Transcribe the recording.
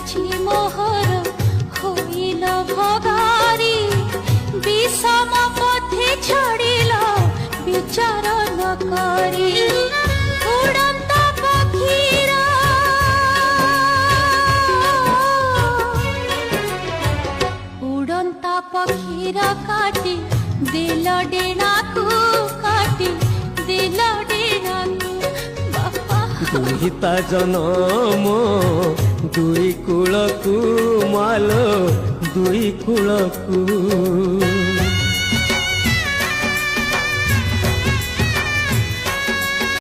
বাছি মোহর হইল ভগারি বিষম পথে ছড়িল বিচার নকরি উড়ন্ত পক্ষীর উড়ন্ত পক্ষীর কাটি দিল ডেଣାকু কাটি দিল ডেଣାকু বাপা দুহিতা জনম দুই কূলকু মালো দুই কূলকু